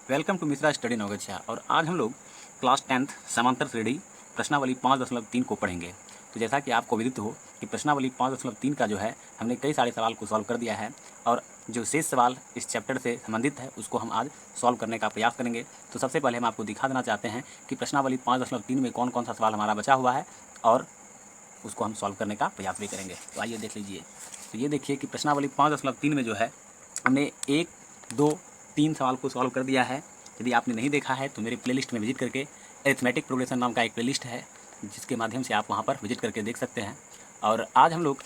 Welcome to Mishra study Naugachia. और आज हम लोग क्लास 10th समांतर श्रेणी प्रश्नावली 5.3 को पढ़ेंगे। तो जैसा कि आपको विदित हो कि प्रश्नावली 5.3 का जो है हमने कई सारे सवाल को सॉल्व कर दिया है और जो शेष सवाल इस चैप्टर से संबंधित है उसको हम आज सॉल्व करने का प्रयास करेंगे। तो सबसे पहले हम आपको दिखा देना चाहते हैं कि प्रश्नावली 5.3 में कौन कौन सा सवाल हमारा बचा हुआ है और उसको हम सॉल्व करने का प्रयास भी करेंगे। तो आइए देख लीजिए। तो ये देखिए कि प्रश्नावली 5.3 में जो है हमने 1, 2, 3 सवाल को सॉल्व कर दिया है। यदि आपने नहीं देखा है तो मेरे प्लेलिस्ट में विजिट करके अरिथमेटिक प्रोग्रेशन नाम का एक प्लेलिस्ट है जिसके माध्यम से आप वहाँ पर विजिट करके देख सकते हैं। और आज हम लोग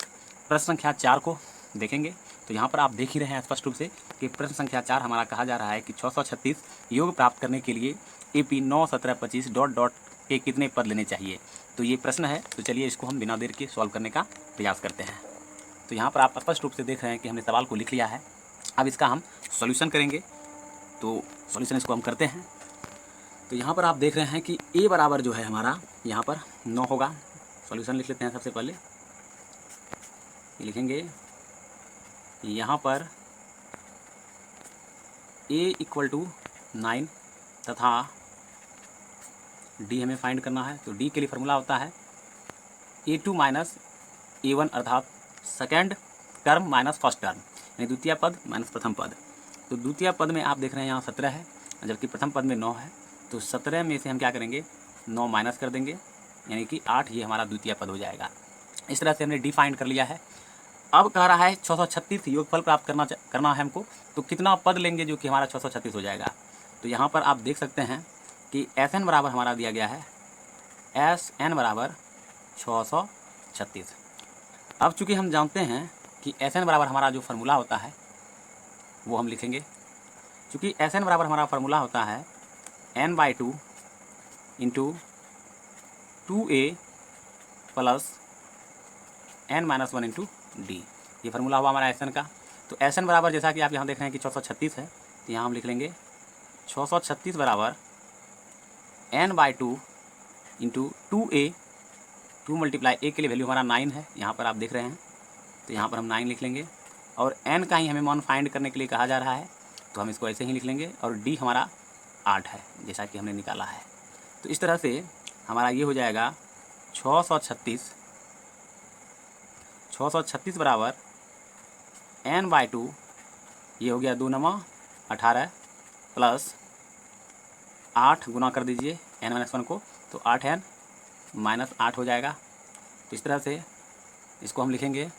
प्रश्न संख्या 4 को देखेंगे। तो यहाँ पर आप देख ही रहे हैं स्पष्ट रूप से कि प्रश्न संख्या 4 हमारा कहा जा रहा है कि 636 योग प्राप्त करने के लिए AP 9, 17, 25 डॉट डॉट के कितने पद लेने चाहिए। तो ये प्रश्न है। तो चलिए इसको हम बिना देर के सॉल्व करने का प्रयास करते हैं। तो यहाँ पर आप स्पष्ट रूप से देख रहे हैं कि हमने सवाल को लिख लिया है। अब इसका हम सॉल्यूशन करेंगे। तो सॉल्यूशन इसको हम करते हैं। तो यहाँ पर आप देख रहे हैं कि a बराबर जो है हमारा यहाँ पर 9 होगा। सॉल्यूशन लिख लेते हैं। सबसे पहले ये लिखेंगे यहाँ पर a इक्वल टू 9 तथा d हमें फाइंड करना है। तो d के लिए फार्मूला होता है A2 माइनस A1 अर्थात second term minus first term, यानी द्वितीय पद माइनस प्रथम पद। तो द्वितीय पद में आप देख रहे हैं यहाँ 17 है जबकि प्रथम पद में 9 है। तो 17 में से हम क्या करेंगे 9 माइनस कर देंगे यानी कि 8। ये हमारा द्वितीय पद हो जाएगा। इस तरह से हमने डी फाइंड कर लिया है। अब कह रहा है 636 योगफल प्राप्त करना है हमको। तो कितना पद लेंगे जो कि हमारा 636 हो जाएगा। तो यहाँ पर आप देख सकते हैं कि SN बराबर हमारा दिया गया है SN बराबर 636। अब चूँकि हम जानते हैं कि SN बराबर हमारा जो फार्मूला होता है वो हम लिखेंगे। चूँकि SN बराबर हमारा फार्मूला होता है n/2 into 2a plus n-1 into D. ये फार्मूला हुआ हमारा SN का। तो SN बराबर जैसा कि आप यहाँ देख रहे हैं कि 636 है। तो यहाँ हम लिख लेंगे 636 बराबर n/2 into 2a, 2 multiply a के लिए वैल्यू हमारा 9 है। यहाँ पर आप देख रहे हैं। तो यहाँ पर हम 9 लिख लेंगे और n का ही हमें मान फाइंड करने के लिए कहा जा रहा है तो हम इसको ऐसे ही लिख लेंगे। और d हमारा 8 है जैसा कि हमने निकाला है। तो इस तरह से हमारा ये हो जाएगा 636 बराबर n/2, ये हो गया 2 9 18 प्लस 8 गुना कर दीजिए n-1 को। तो 8n माइनस 8 हो जाएगा। तो इस तरह से इसको हम लिखेंगे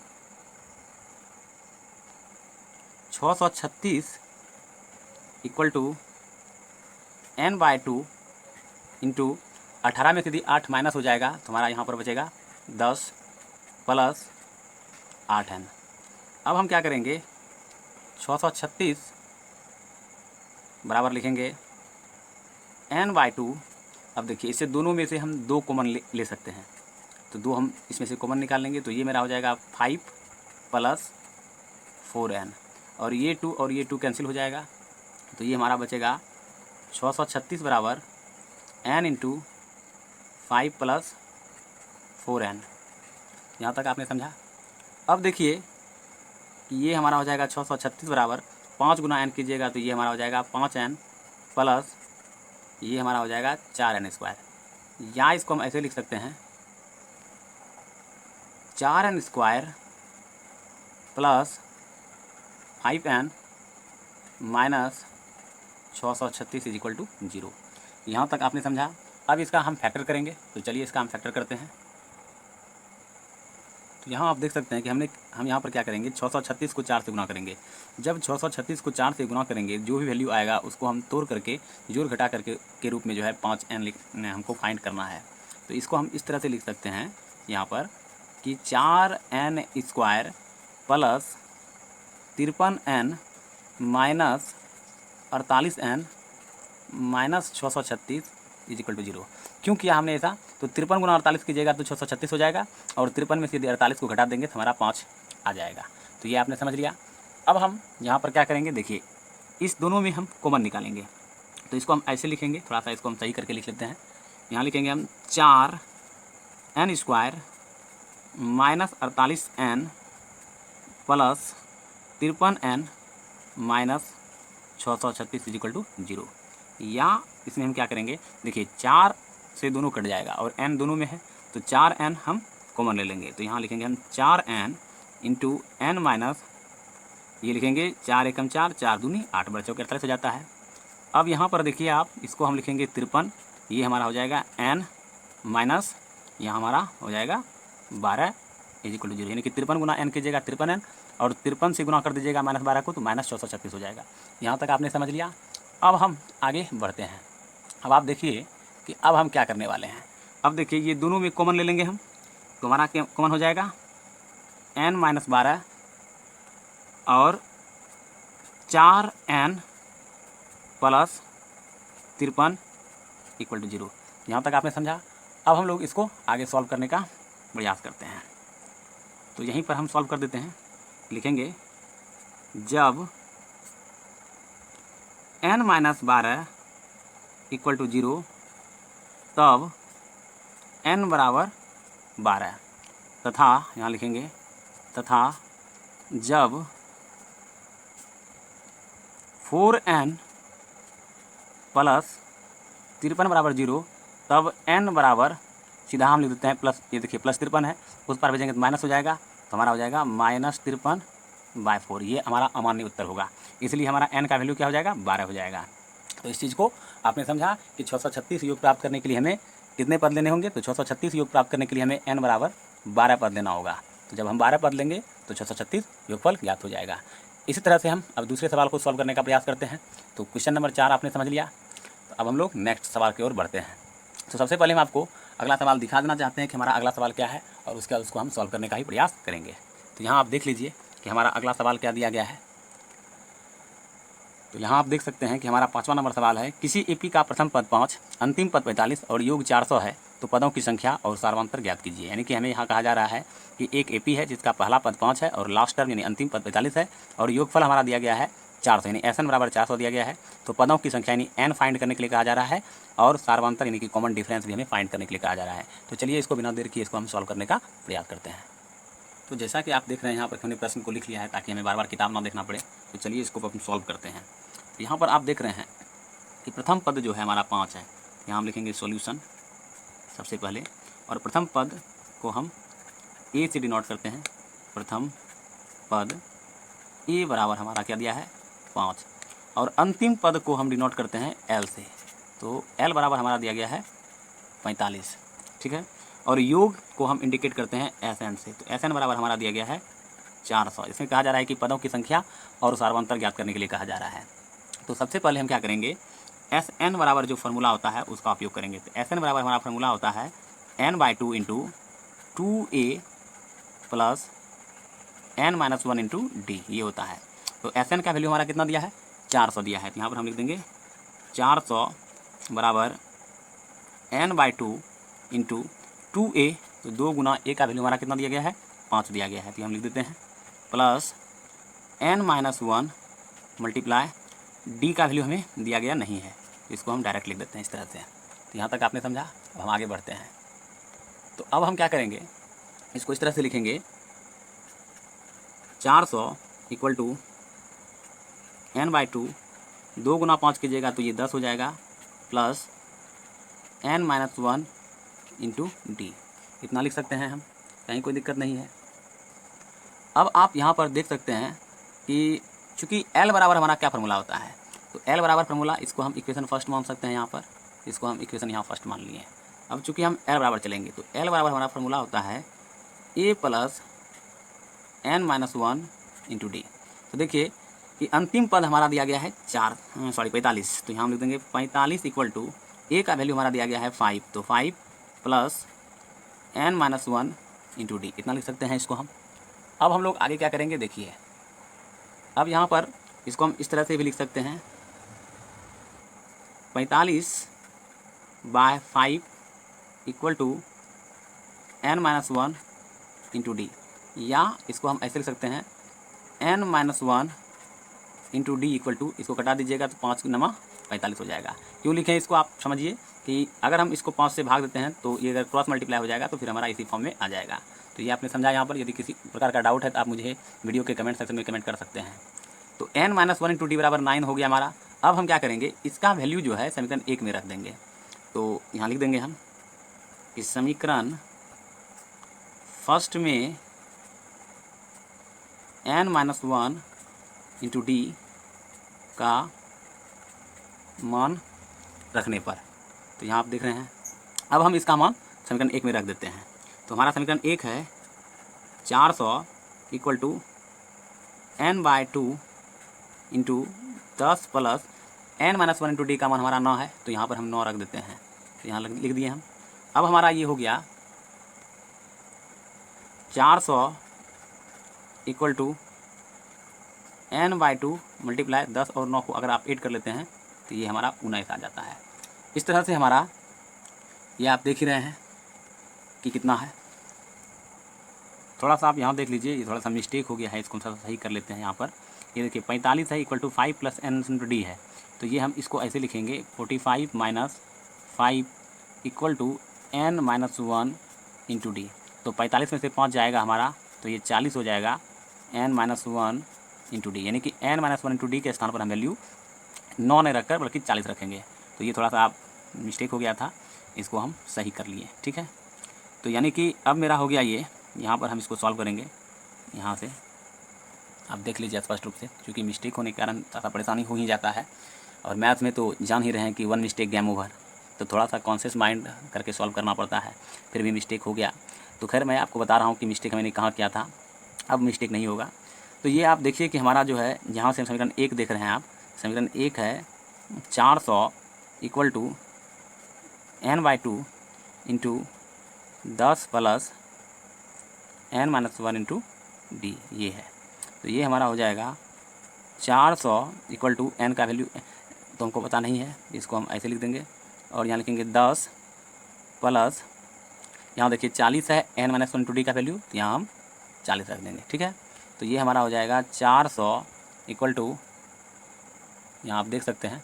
636 इक्वल टू n/2 इंटू 18 में से यदि 8 माइनस हो जाएगा तो हमारा यहाँ पर बचेगा 10 प्लस 8n। अब हम क्या करेंगे 636 बराबर लिखेंगे n/2। अब देखिए इससे दोनों में से हम 2 कॉमन ले सकते हैं। तो 2 हम इसमें से कॉमन निकाल लेंगे। तो ये मेरा हो जाएगा 5 प्लस 4n और ये 2 कैंसिल हो जाएगा। तो ये हमारा बचेगा 636 बराबर n इंटू 5 प्लस 4n। यहाँ तक आपने समझा। अब देखिए कि ये हमारा हो जाएगा 636 बराबर 5 गुना n कीजिएगा तो ये हमारा हो जाएगा 5n प्लस ये हमारा हो जाएगा 4n स्क्वायर। या इसको हम ऐसे लिख सकते हैं 4n square plus 5n minus 636 is equal to 0। यहाँ तक आपने समझा। अब इसका हम फैक्टर करेंगे। तो चलिए इसका हम फैक्टर करते हैं। तो यहाँ आप देख सकते हैं कि हम यहाँ पर क्या करेंगे 636 को 4 से गुना करेंगे। जब 636 को 4 से गुना करेंगे जो भी वैल्यू आएगा उसको हम तोड़ करके जोड़ घटा करके के रूप में जो है 5n हमको फाइंड करना है। तो इसको हम इस तरह से लिख सकते हैं यहाँ पर कि 4n square plus 53n minus 48n minus 636 is equal to 0। क्यों किया हमने ऐसा। तो 53 गुना 48 कीजिएगा तो 636 हो जाएगा और 53 में से यदि 48 को घटा देंगे तो हमारा 5 आ जाएगा। तो ये आपने समझ लिया। अब हम यहाँ पर क्या करेंगे देखिए इस दोनों में हम कॉमन निकालेंगे। तो इसको हम ऐसे लिखेंगे, थोड़ा सा इसको हम सही करके लिख लेते हैं। यहाँ लिखेंगे हम 4n square minus 48n plus 53n minus 636 is equal to 0। या इसमें हम क्या करेंगे, देखिए 4 से दोनों कट जाएगा और n दोनों में है, तो 4n हम कॉमन ले लेंगे। तो यहाँ लिखेंगे हम 4n इंटू n माइनस, ये लिखेंगे 4 एकम 4, 4 दूनी 8, बड़ा चौके 48 हो जाता है। अब यहाँ पर देखिए आप, इसको हम लिखेंगे 53, ये हमारा हो जाएगा n माइनस, यहाँ हमारा हो जाएगा 12 इज इक्वल टू 0, यानी कि 53 गुना n कीजिएगा 53n, और 53 से गुना कर दीजिएगा -12 को, तो -436 हो जाएगा। यहाँ तक आपने समझ लिया। अब हम आगे बढ़ते हैं। अब आप देखिए कि अब हम क्या करने वाले हैं। अब देखिए ये दोनों में कॉमन ले लेंगे हम, तो हमारा क्या कॉमन हो जाएगा, n-12 और 4n प्लस 53 इक्वल टू 0। यहाँ तक आपने समझा। अब हम लोग इसको आगे सॉल्व करने का प्रयास करते हैं। तो यहीं पर हम सॉल्व कर देते हैं, लिखेंगे जब n-12 इक्वल टू 0 तब n बराबर 12, तथा यहाँ लिखेंगे तथा जब 4n प्लस 53 बराबर 0 तब n बराबर, सीधा हम लिख देते हैं प्लस, ये देखिए प्लस 53 है, उस पर भेजेंगे तो माइनस हो जाएगा, तो हमारा हो जाएगा -53/4। ये हमारा अमान्य उत्तर होगा, इसलिए हमारा n का वैल्यू क्या हो जाएगा, 12 हो जाएगा। तो इस चीज़ को आपने समझा कि 636 योग प्राप्त करने के लिए हमें कितने पद लेने होंगे, तो 636 योग प्राप्त करने के लिए हमें n बराबर 12 पद लेना होगा। तो जब हम 12 पद लेंगे तो 636 योगफल ज्ञात हो जाएगा। इसी तरह से हम अब दूसरे सवाल को सॉल्व करने का प्रयास करते हैं। तो क्वेश्चन नंबर 4 आपने समझ लिया। तो अब हम लोग नेक्स्ट सवाल की ओर बढ़ते हैं। तो सबसे पहले हम आपको अगला सवाल दिखा देना चाहते हैं कि हमारा अगला सवाल क्या है, और उसके बाद उसको हम सॉल्व करने का ही प्रयास करेंगे। तो यहाँ आप देख लीजिए कि हमारा अगला सवाल क्या दिया गया है। तो यहाँ आप देख सकते हैं कि हमारा 5वां नंबर सवाल है, किसी एपी का प्रथम पद 5, अंतिम पद 45 और योग 400 है, तो पदों की संख्या और सार्वंतर ज्ञात कीजिए। यानी कि हमें यहाँ कहा जा रहा है कि एक एपी है जिसका पहला पद 5 है और लास्ट टर्म यानी अंतिम पद 45 है, और योगफल हमारा दिया गया है 400, यानी SN बराबर 400 दिया गया है। तो पदों की संख्या यानी n फाइंड करने के लिए कहा जा रहा है, और सार्वंतर यानी कि कॉमन डिफरेंस भी हमें फाइंड करने के लिए कहा जा रहा है। तो चलिए इसको बिना देर किए इसको हम सॉल्व करने का प्रयास करते हैं। तो जैसा कि आप देख रहे हैं यहाँ पर हमने प्रश्न को लिख लिया है ताकि हमें बार बार किताब ना देखना पड़े। तो चलिए इसको हम सॉल्व करते हैं। तो यहाँ पर आप देख रहे हैं कि प्रथम पद जो है हमारा 5 है, यहाँ हम लिखेंगे सॉल्यूशन सबसे पहले, और प्रथम पद को हम a से डिनोट करते हैं। प्रथम पद a बराबर हमारा क्या दिया है 5, और अंतिम पद को हम डिनोट करते हैं l से। तो l बराबर हमारा दिया गया है 45, ठीक है। और योग को हम इंडिकेट करते हैं SN से। तो SN बराबर हमारा दिया गया है 400। इसमें कहा जा रहा है कि पदों की संख्या और सार्वंतर ज्ञात करने के लिए कहा जा रहा है। तो सबसे पहले हम क्या करेंगे, SN बराबर जो फार्मूला होता है उसका उपयोग करेंगे। तो SN बराबर हमारा फार्मूला होता है n/2 into 2a plus n-1 into d, ये होता है। तो SN का वैल्यू हमारा कितना दिया है, 400 दिया है। तो यहाँ पर हम लिख देंगे 400 बराबर n/2 इंटू 2a, तो 2 गुना a का वैल्यू हमारा कितना दिया गया है, 5 दिया गया है। तो हम लिख देते हैं प्लस n-1 मल्टीप्लाई d का वैल्यू हमें दिया गया नहीं है, तो इसको हम डायरेक्ट लिख देते हैं इस तरह से। तो यहाँ तक आपने समझा। अब हम आगे बढ़ते हैं। तो अब हम क्या करेंगे, इसको इस तरह से लिखेंगे 400 इक्वल टू n/2, 2 गुना 5 कीजिएगा तो ये 10 हो जाएगा, प्लस n-1 इंटू डी, इतना लिख सकते हैं हम, कहीं कोई दिक्कत नहीं है। अब आप यहाँ पर देख सकते हैं कि चूँकि L बराबर हमारा क्या फार्मूला होता है, तो L बराबर फार्मूला, इसको हम इक्वेशन फर्स्ट मान सकते हैं। यहाँ पर इसको हम इक्वेशन यहाँ फर्स्ट मान लिए। अब चूँकि हम L बराबर चलेंगे, तो L बराबर हमारा फार्मूला होता है a plus n-1 into D. तो देखिए कि अंतिम पद हमारा दिया गया है 45, तो यहाँ हम लिख देंगे 45 इक्वल टू a का वैल्यू हमारा दिया गया है 5, तो 5 प्लस n-1 इंटू डी, इतना लिख सकते हैं इसको हम। अब हम लोग आगे क्या करेंगे, देखिए अब यहाँ पर इसको हम इस तरह से भी लिख सकते हैं 45/5 equal to n-1 into D, या इसको हम ऐसे लिख सकते हैं n-1 into D equal to, इसको कटा दीजिएगा तो 5 9 45 हो जाएगा। क्यों लिखें इसको, आप समझिए कि अगर हम इसको 5 से भाग देते हैं तो ये अगर क्रॉस मल्टीप्लाई हो जाएगा तो फिर हमारा इसी फॉर्म में आ जाएगा। तो ये आपने समझा। यहाँ पर यदि किसी प्रकार का डाउट है तो आप मुझे वीडियो के कमेंट सेक्शन में कमेंट कर सकते हैं। तो n-1 इंटू डी बराबर 9 हो गया हमारा। अब हम क्या करेंगे, इसका वैल्यू जो है समीकरण 1 में रख देंगे। तो यहाँ लिख देंगे हम कि समीकरण फर्स्ट में n-1 इंटू डी का मान रखने पर, तो यहाँ आप देख रहे हैं। अब हम इसका मान समीकरण 1 में रख देते हैं। तो हमारा समीकरण 1 है 400 equal to n/2 into 10 plus n-1 into D का मान हमारा 9 है, तो यहाँ पर हम 9 रख देते हैं। तो यहाँ लिख दिए हम। अब हमारा ये हो गया 400 इक्वल टू n/2 मल्टीप्लाई 10 और 9 को अगर आप ऐड कर लेते हैं तो ये हमारा 19 आ जाता है। इस तरह से हमारा ये आप देख ही रहे हैं कि कितना है। थोड़ा सा आप यहाँ देख लीजिए, ये थोड़ा सा मिस्टेक हो गया है, इसको थोड़ा सही कर लेते हैं। यहाँ पर ये देखिए 45 है equal to 5 plus n into D है, तो ये हम इसको ऐसे लिखेंगे 45 minus 5 equal to n-1 into D. तो 45 में से 5 जाएगा हमारा, तो ये 40 हो जाएगा n-1 इंटू डी, यानी कि n-1 इंटू डी के स्थान पर हम वैल्यू 9 नहीं रखकर बल्कि 40 रखेंगे। तो ये थोड़ा सा आप मिस्टेक हो गया था, इसको हम सही कर लिए, ठीक है। तो यानी कि अब मेरा हो गया ये, यहाँ पर हम इसको सॉल्व करेंगे। यहाँ से आप देख लीजिए स्पष्ट रूप से, क्योंकि मिस्टेक होने के कारण ज़्यादा परेशानी हो ही जाता है, और मैथ में तो जान ही रहे हैं कि 1 मिस्टेक गेम ओवर, तो थोड़ा सा कॉन्शियस माइंड करके सॉल्व करना पड़ता है। फिर भी मिस्टेक हो गया, तो खैर मैं आपको बता रहा हूँ कि मिस्टेक मैंने कहाँ किया था, अब मिस्टेक नहीं होगा। तो ये आप देखिए कि हमारा जो है, यहाँ से समीकरण 1 देख रहे हैं आप, समीकरण 1 है 400 equal to n/2 into 10 plus n-1 into D, ये है। तो ये हमारा हो जाएगा 400 इक्वल टू n का वैल्यू तो हमको पता नहीं है, इसको हम ऐसे लिख देंगे, और यहाँ लिखेंगे 10 प्लस, यहाँ देखिए 40 है n-1 इंटू डी का वैल्यू, तो यहाँ हम 40 रख देंगे, ठीक है। तो ये हमारा हो जाएगा 400 इक्वल टू, यहाँ आप देख सकते हैं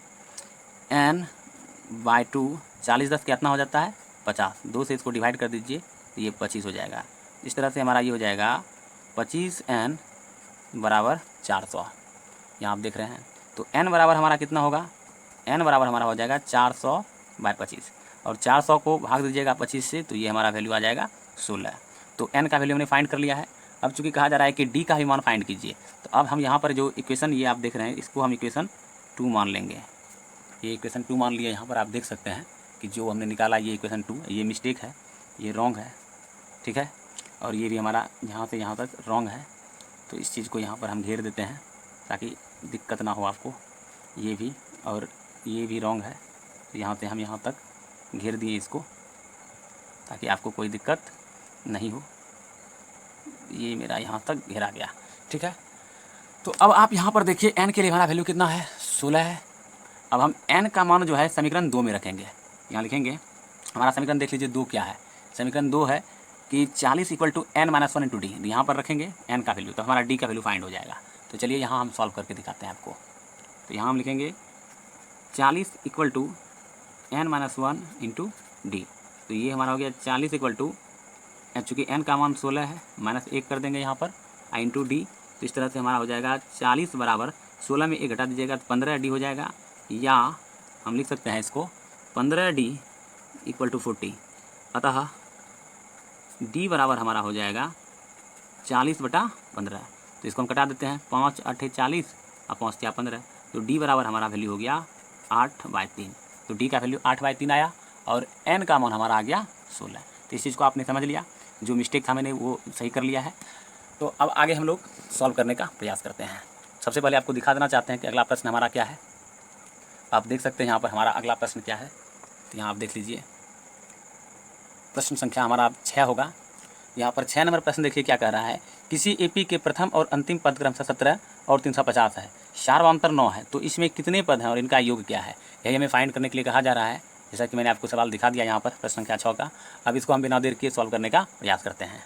n/2, 40 10 कितना हो जाता है 50, 2 से इसको डिवाइड कर दीजिए तो ये 25 हो जाएगा। इस तरह से हमारा ये हो जाएगा 25n बराबर 400, यहाँ आप देख रहे हैं। तो n बराबर हमारा कितना होगा, n बराबर हमारा हो जाएगा 400/25, और 400 को भाग दीजिएगा 25 से, तो ये हमारा वैल्यू आ जाएगा 16। तो n का वैल्यू हमने फाइंड कर लिया है। अब चूँकि कहा जा रहा है कि d का भी मान फाइंड कीजिए, तो अब हम यहाँ पर जो इक्वेशन ये आप देख रहे हैं, इसको हम इक्वेशन 2 मान लेंगे। ये इक्वेशन 2 मान लिया, यहाँ पर आप देख सकते हैं कि जो हमने निकाला ये इक्वेशन 2, ये मिस्टेक है, ये रॉन्ग है, ठीक है। और ये भी हमारा यहाँ से यहाँ तक रॉन्ग है, तो इस चीज़ को यहाँ पर हम घेर देते हैं ताकि दिक्कत ना हो आपको। ये भी और ये भी रॉन्ग है, तो यहाँ से हम यहाँ तक घेर दिए इसको ताकि आपको कोई दिक्कत नहीं हो। ये मेरा यहाँ तक घेरा गया, ठीक है। तो अब आप यहाँ पर देखिए n के लिए हमारा वैल्यू कितना है 16 है। अब हम n का मान जो है समीकरण 2 में रखेंगे, यहाँ लिखेंगे हमारा समीकरण देख लीजिए 2 क्या है, समीकरण 2 है कि 40 equal to n-1 into D, यहाँ पर रखेंगे n का वैल्यू, तो हमारा d का वैल्यू फाइंड हो जाएगा। तो चलिए यहाँ हम सॉल्व करके दिखाते हैं आपको। तो यहाँ हम लिखेंगे 40 equal to n-1 into D, तो ये हमारा हो गया 40 इक्वल टू, चूँकि n का मान 16 है, -1 कर देंगे यहाँ पर इंटू डी। तो इस तरह से हमारा हो जाएगा 40 बराबर 16 में 1 घटा दीजिएगा तो 15d हो जाएगा, या हम लिख सकते हैं इसको 15d इक्वल टू 40। अतः d बराबर हमारा हो जाएगा 40/15। तो इसको हम कटा देते हैं, 5 8 40 और 5 3 15, तो d बराबर हमारा वैल्यू हो गया 8/3। तो d का वैल्यू 8/3 आया और n का मान हमारा आ गया 16। तो इस चीज़ को आपने समझ लिया, जो मिस्टेक था मैंने वो सही कर लिया है। तो अब आगे हम लोग सॉल्व करने का प्रयास करते हैं। सबसे पहले आपको दिखा देना चाहते हैं कि अगला प्रश्न हमारा क्या है। आप देख सकते हैं यहाँ पर हमारा अगला प्रश्न क्या है, तो यहाँ आप देख लीजिए प्रश्न संख्या हमारा 6 होगा। यहाँ पर 6 नंबर प्रश्न देखिए क्या कह रहा है, किसी एपी के प्रथम और अंतिम पद क्रमशः 17 और 350 है, सार्वंतर 9 है, तो इसमें कितने पद हैं और इनका योग क्या है, यही हमें फाइंड करने के लिए कहा जा रहा है। जैसा कि मैंने आपको सवाल दिखा दिया यहाँ पर प्रश्न संख्या 6 का। अब इसको हम बिना देर के सॉल्व करने का प्रयास करते हैं।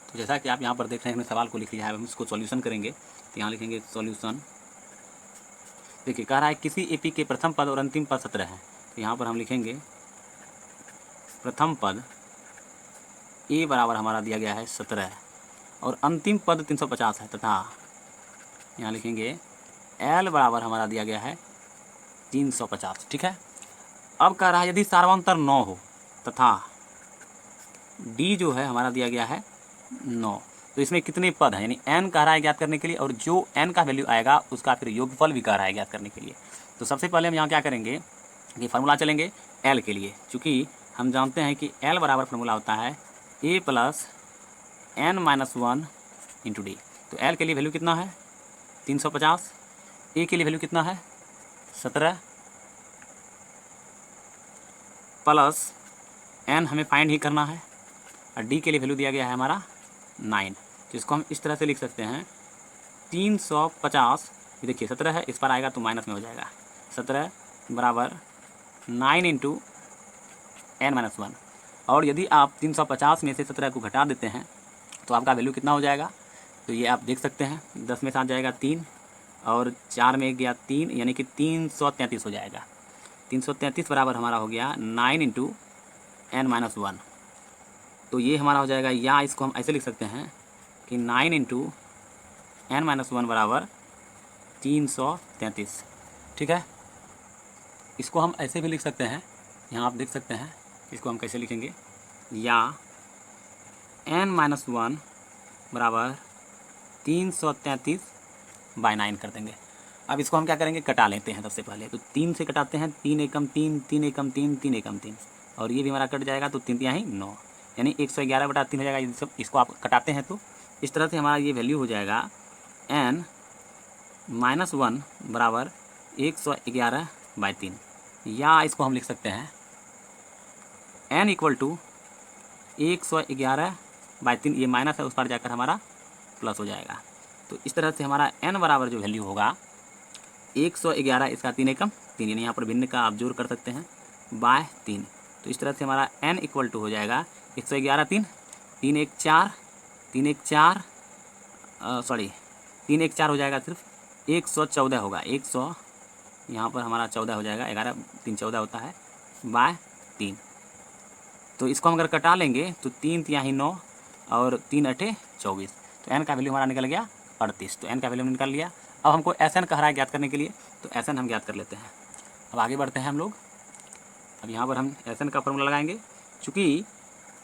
तो जैसा कि आप यहाँ पर देख रहे हैं, हमने सवाल को लिख लिया है, हम इसको सॉल्यूशन करेंगे। तो यहाँ लिखेंगे सॉल्यूशन। देखिए कह रहा है किसी एपी के प्रथम पद और अंतिम पद 17 है, तो यहाँ पर हम लिखेंगे प्रथम पद ए बराबर हमारा दिया गया है 17 और अंतिम पद 350 है, तथा यहाँ लिखेंगे एल बराबर हमारा दिया गया है 350। ठीक है, अब कह रहा है यदि सार्वंतर 9 हो तथा डी जो है हमारा दिया गया है 9, तो इसमें कितने पद हैं, यानी n कह रहा है ज्ञात करने के लिए, और जो n का वैल्यू आएगा उसका फिर योगफल भी कह रहा है ज्ञात करने के लिए। तो सबसे पहले हम यहाँ क्या करेंगे कि फार्मूला चलेंगे l के लिए, चूँकि हम जानते हैं कि l बराबर फार्मूला होता है a plus n minus 1 into D. तो l के लिए वैल्यू कितना है 350, a के लिए वैल्यू कितना है 17 प्लस n हमें फाइंड ही करना है, और d के लिए वैल्यू दिया गया है हमारा 9। तो इसको हम इस तरह से लिख सकते हैं 350, ये देखिए 17 है, इस पर आएगा तो माइनस में हो जाएगा, 17 बराबर 9 इंटू n माइनस 1। और यदि आप 350 में से 17 को घटा देते हैं तो आपका वैल्यू कितना हो जाएगा, तो ये आप देख सकते हैं 10 में से आ जाएगा 3 और 4 में गया 3, यानी कि 333 हो जाएगा। 333 बराबर हमारा हो गया 9 इंटू n माइनस 1। तो ये हमारा हो जाएगा, या इसको हम ऐसे लिख सकते हैं कि 9 इंटू n माइनस 1 बराबर 333। ठीक है, इसको हम ऐसे भी लिख सकते हैं, यहाँ आप देख सकते हैं इसको हम कैसे लिखेंगे, या n माइनस 1 बराबर 333 बाई 9 कर देंगे। अब इसको हम क्या करेंगे, कटा लेते हैं सबसे पहले। तो 3 से कटाते हैं, 3 एकम 3, 3 एकम 3, 3 एकम 3, और ये भी हमारा कट जाएगा, तो 3 यहाँ ही 9, यानी 111/3 हो जाएगा। ये सब इसको आप कटाते हैं तो इस तरह से हमारा ये वैल्यू हो जाएगा n माइनस 1 बराबर 111/3, या इसको हम लिख सकते हैं n इक्वल टू 111/3, ये माइनस है उस पर जाकर हमारा प्लस हो जाएगा। तो इस तरह से हमारा n बराबर जो वैल्यू होगा 111, इसका 3 एकम 3, यानी यहाँ पर भिन्न का आप जोड़ कर सकते हैं बाय 3। तो इस तरह से हमारा n इक्वल टू हो जाएगा 111/3, 3 1 4, 3 1 4 सॉरी 3 1 4 हो जाएगा, सिर्फ 114 होगा, 100 यहाँ पर हमारा 14 हो जाएगा, 11 3 14 होता है बाय 3। तो इसको हम अगर कटा लेंगे तो 3 यहाँ 9 और 3 8 24, तो n का वैल्यू हमारा निकल गया 38। तो n का वैल्यू निकाल लिया। अब हमको Sn कह रहा है ज्ञात करने के लिए, तो Sn हम ज्ञात कर लेते हैं। अब आगे बढ़ते हैं हम लोग। अब यहाँ पर हम Sn का फार्मूला लगाएंगे, चूँकि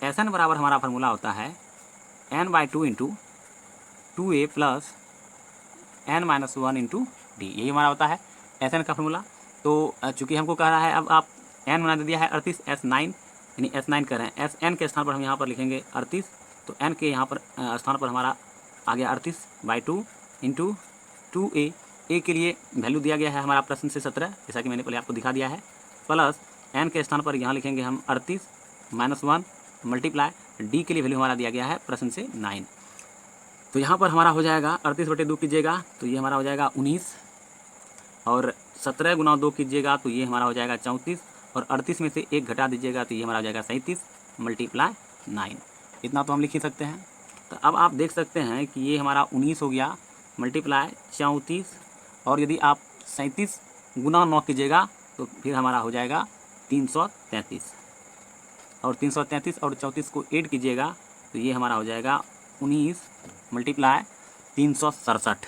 Sn बराबर हमारा फार्मूला होता है n/2 into 2a plus n minus 1 into D, यही हमारा होता है Sn का फार्मूला। तो चूँकि हमको कह रहा है, अब आप n बना दे दिया है 38, S9 यानी S9 कर रहे हैं, Sn के स्थान पर हम यहाँ पर लिखेंगे 38, तो n के यहाँ पर स्थान पर हमारा आ गया 38/2 इंटू 2a। a के लिए वैल्यू दिया गया है हमारा प्रश्न से 17, जैसा कि मैंने पहले आपको दिखा दिया है, प्लस n के स्थान पर यहाँ लिखेंगे हम 38 माइनस 1 मल्टीप्लाई d के लिए वैल्यू हमारा दिया गया है प्रश्न से 9। तो यहाँ पर हमारा हो जाएगा 38/2 कीजिएगा तो ये हमारा हो जाएगा 19, और 17 गुना 2 कीजिएगा तो ये हमारा हो जाएगा 34, और 38 में से 1 घटा दीजिएगा तो ये हमारा हो जाएगा 37 मल्टीप्लाई 9। इतना तो हम लिख ही सकते हैं। तो अब आप देख सकते हैं कि ये हमारा 19 हो गया मल्टीप्लाई 34, और यदि आप 37 गुना 9 कीजिएगा तो फिर हमारा हो जाएगा 333, और 333 और 34 को ऐड कीजिएगा तो ये हमारा हो जाएगा 19 मल्टीप्लाई 367,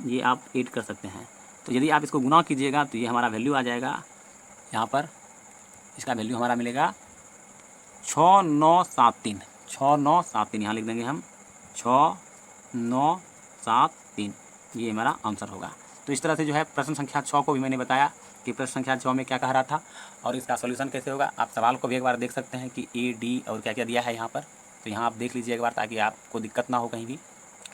ये आप ऐड कर सकते हैं। तो यदि आप इसको गुना कीजिएगा तो ये हमारा वैल्यू आ जाएगा, यहाँ पर इसका वैल्यू हमारा मिलेगा 6973, 6973 यहाँ लिख देंगे हम 6973, ये हमारा आंसर होगा। तो इस तरह से जो है प्रश्न संख्या 6 को भी मैंने बताया कि प्रश्न संख्या 6 में क्या कह रहा था और इसका सॉल्यूशन कैसे होगा। आप सवाल को भी एक बार देख सकते हैं कि ए डी और क्या क्या दिया है यहाँ पर, तो यहाँ आप देख लीजिए एक बार ताकि आपको दिक्कत ना हो कहीं भी।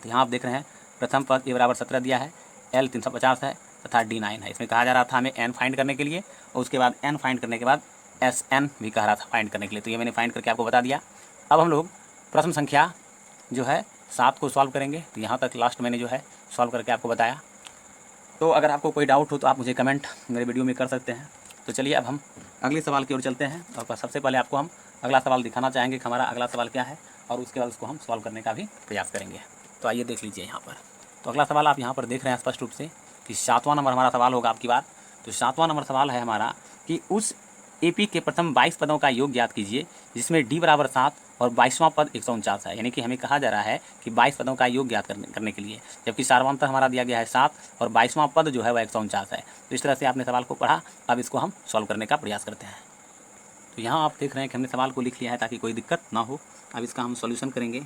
तो यहाँ आप देख रहे हैं प्रथम पद ए बराबर 17 दिया है, एल 350 है तथा डी 9 है। इसमें कहा जा रहा था हमें एन फाइंड करने के लिए, और उसके बाद एन फाइंड करने के बाद एस एन भी कह रहा था फाइंड करने के लिए, तो ये मैंने फाइंड करके आपको बता दिया। अब हम लोग प्रश्न संख्या जो है 7 को सॉल्व करेंगे। तो यहाँ तक लास्ट मैंने जो है सॉल्व करके आपको बताया। तो अगर आपको कोई डाउट हो तो आप मुझे कमेंट मेरे वीडियो में कर सकते हैं। तो चलिए अब हम अगले सवाल की ओर चलते हैं, और सबसे पहले आपको हम अगला सवाल दिखाना चाहेंगे कि हमारा अगला सवाल क्या है, और उसके बाद उसको हम सॉल्व करने का भी प्रयास करेंगे। तो आइए देख लीजिए यहाँ पर। तो अगला सवाल आप यहाँ पर देख रहे हैं स्पष्ट रूप से कि 7वां नंबर हमारा सवाल होगा आपकी बार। तो 7वां नंबर सवाल है हमारा कि उस एपी के प्रथम 22 पदों का योग ज्ञात कीजिए जिसमें डी बराबर 7 और 22वां पद 149 है। यानी कि हमें कहा जा रहा है कि 22 पदों का योग ज्ञात करने के लिए, जबकि सार्वंतर हमारा दिया गया है 7 और 22वां पद जो है वह 149 है। तो इस तरह से आपने सवाल को पढ़ा। अब इसको हम सॉल्व करने का प्रयास करते हैं। तो यहाँ आप देख रहे हैं कि हमने सवाल को लिख लिया है ताकि कोई दिक्कत ना हो। अब इसका हम सॉल्यूशन करेंगे।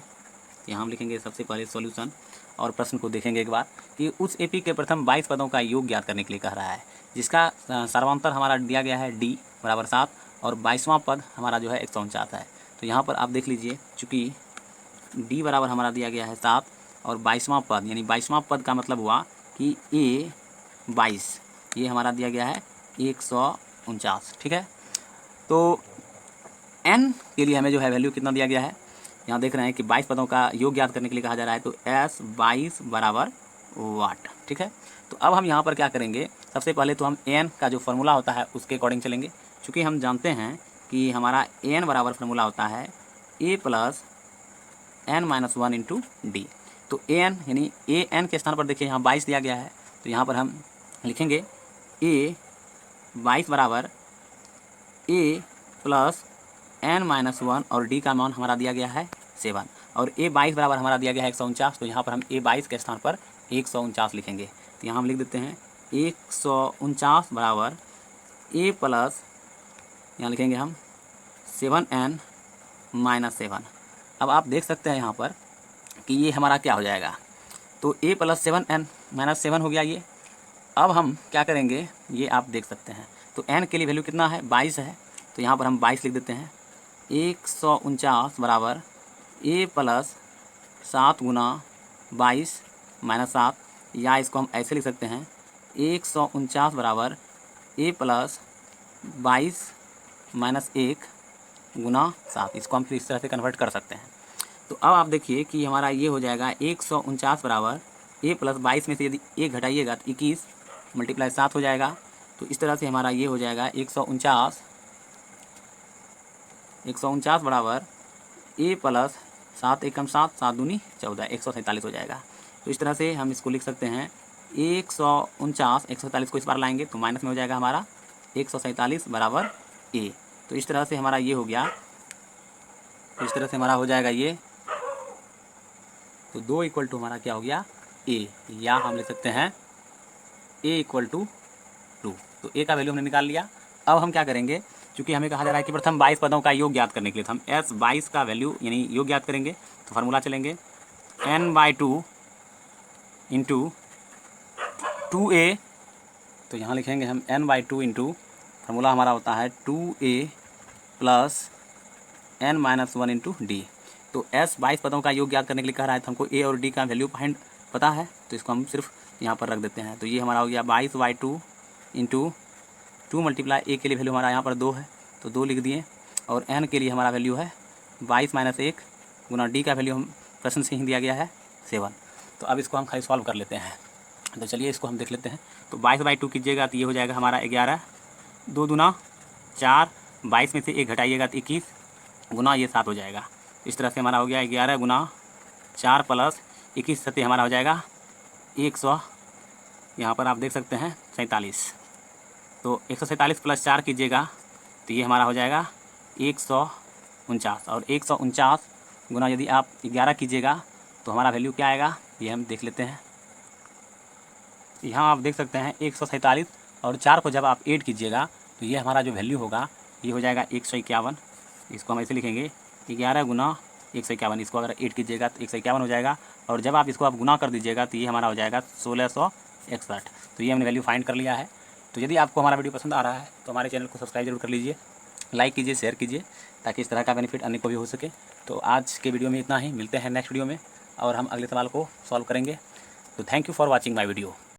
यहाँ हम लिखेंगे सबसे पहले सॉल्यूशन और प्रश्न को देखेंगे एक बार कि उस एपी के प्रथम 22 पदों का योग ज्ञात करने के लिए कह रहा है, जिसका सर्वांतर हमारा दिया गया है डी बराबर 7 और 22वां पद हमारा जो है 149 है। तो यहाँ पर आप देख लीजिए, चूँकि डी बराबर हमारा दिया गया है 7 और 22वां पद, यानी 22वां पद का मतलब हुआ कि ए 22, ये हमारा दिया गया है 149। ठीक है, तो n के लिए हमें जो है वैल्यू कितना दिया गया है, यहाँ देख रहे हैं कि 22 पदों का योग ज्ञात करने के लिए कहा जा रहा है। तो S 22 बराबर वाट। ठीक है, तो अब हम यहाँ पर क्या करेंगे, सबसे पहले तो हम n का जो फार्मूला होता है उसके अकॉर्डिंग चलेंगे। चूँकि हम जानते हैं कि हमारा n बराबर फार्मूला होता है a plus n minus 1 into D. तो an यानी a n के स्थान पर देखिए यहाँ 22 दिया गया है, तो यहाँ पर हम लिखेंगे a 22 बराबर a प्लस n माइनस 1 और d का मान हमारा दिया गया है 7 और a 22 बराबर हमारा दिया गया है 149। तो यहाँ पर हम a 22 के स्थान पर 149 लिखेंगे। तो यहाँ हम लिख देते हैं 149 बराबर a प्लस, यहाँ लिखेंगे हम 7n माइनस 7। अब आप देख सकते हैं यहाँ पर कि ये हमारा क्या हो जाएगा, तो a प्लस 7n माइनस 7 हो गया ये। अब हम क्या करेंगे, ये आप देख सकते हैं, तो n के लिए वैल्यू कितना है, 22 है। तो यहाँ पर हम 22 लिख देते हैं। 149 बराबर a प्लस 7 गुना 22 माइनस 7, या इसको हम ऐसे लिख सकते हैं 149 बराबर a प्लस 22 माइनस 1 गुना 7। इसको हम फिर इस तरह से कन्वर्ट कर सकते हैं। तो अब आप देखिए कि हमारा ये हो जाएगा 149 बराबर a प्लस 22 में से यदि 1 घटाइएगा तो 21 मल्टीप्लाई 7 हो जाएगा। तो इस तरह से हमारा ये हो जाएगा 149 बराबर a प्लस 7 एकम 7 7 दूनी 14 147 हो जाएगा। तो इस तरह से हम इसको लिख सकते हैं 147 को इस बार लाएंगे तो माइनस में हो जाएगा हमारा 147 बराबर a। तो इस तरह से हमारा ये हो गया, तो इस तरह से हमारा हो जाएगा ये, तो 2 इक्वल टू हमारा क्या हो गया a, या हम लिख सकते हैं a इक्वल टू 2। तो a का वैल्यू हमने निकाल लिया। अब हम क्या करेंगे, क्योंकि हमें कहा जा रहा है कि प्रथम 22 पदों का योग ज्ञात करने के लिए, तो हम S 22 का वैल्यू यानी योग ज्ञात करेंगे। तो फार्मूला चलेंगे n/2 इंटू 2a। तो यहाँ लिखेंगे हम n/2 इंटू, फार्मूला हमारा होता है 2a plus n minus 1 into D. तो S 22 पदों का योग ज्ञात करने के लिए कह रहा है, तो हमको a और d का वैल्यू फाइंड पता है, तो इसको हम सिर्फ यहाँ पर रख देते हैं। तो ये हमारा हो गया 22/2 इंटू 2 मल्टीप्लाई a के लिए वैल्यू हमारा यहाँ पर 2 है, तो 2 लिख दिए, और n के लिए हमारा वैल्यू है 22 माइनस 1 गुना d का वैल्यू हम प्रश्न से ही दिया गया है 7। तो अब इसको हम खाली सॉल्व कर लेते हैं। तो चलिए इसको हम देख लेते हैं। तो 22/2 कीजिएगा तो ये हो जाएगा हमारा 11, 2 दूना 4, 22 में से 1 घटाइएगा तो 21 गुना ये 7 हो जाएगा। इस तरह से हमारा हो गया 11 गुना 4 प्लस 21 सत्य हमारा हो जाएगा 100, यहाँ पर आप देख सकते हैं 47। तो 147 प्लस 4 कीजिएगा तो ये हमारा हो जाएगा 149, और 149 गुना यदि आप 11 कीजिएगा तो हमारा वैल्यू क्या आएगा, ये हम देख लेते हैं। यहाँ आप देख सकते हैं 147 और 4 को जब आप ऐड कीजिएगा तो ये हमारा जो वैल्यू होगा ये हो जाएगा 151। इसको हम ऐसे लिखेंगे 11 गुना 151, इसको अगर ऐड कीजिएगा तो 151 हो जाएगा, और जब आप इसको गुना कर दीजिएगा तो ये हमारा हो जाएगा 1661। तो ये हमने वैल्यू फाइंड कर लिया है। तो यदि आपको हमारा वीडियो पसंद आ रहा है तो हमारे चैनल को सब्सक्राइब जरूर कर लीजिए, लाइक कीजिए, शेयर कीजिए, ताकि इस तरह का बेनिफिट अन्य को भी हो सके। तो आज के वीडियो में इतना ही, मिलते हैं नेक्स्ट वीडियो में और हम अगले सवाल को सॉल्व करेंगे। तो thank you for watching my video.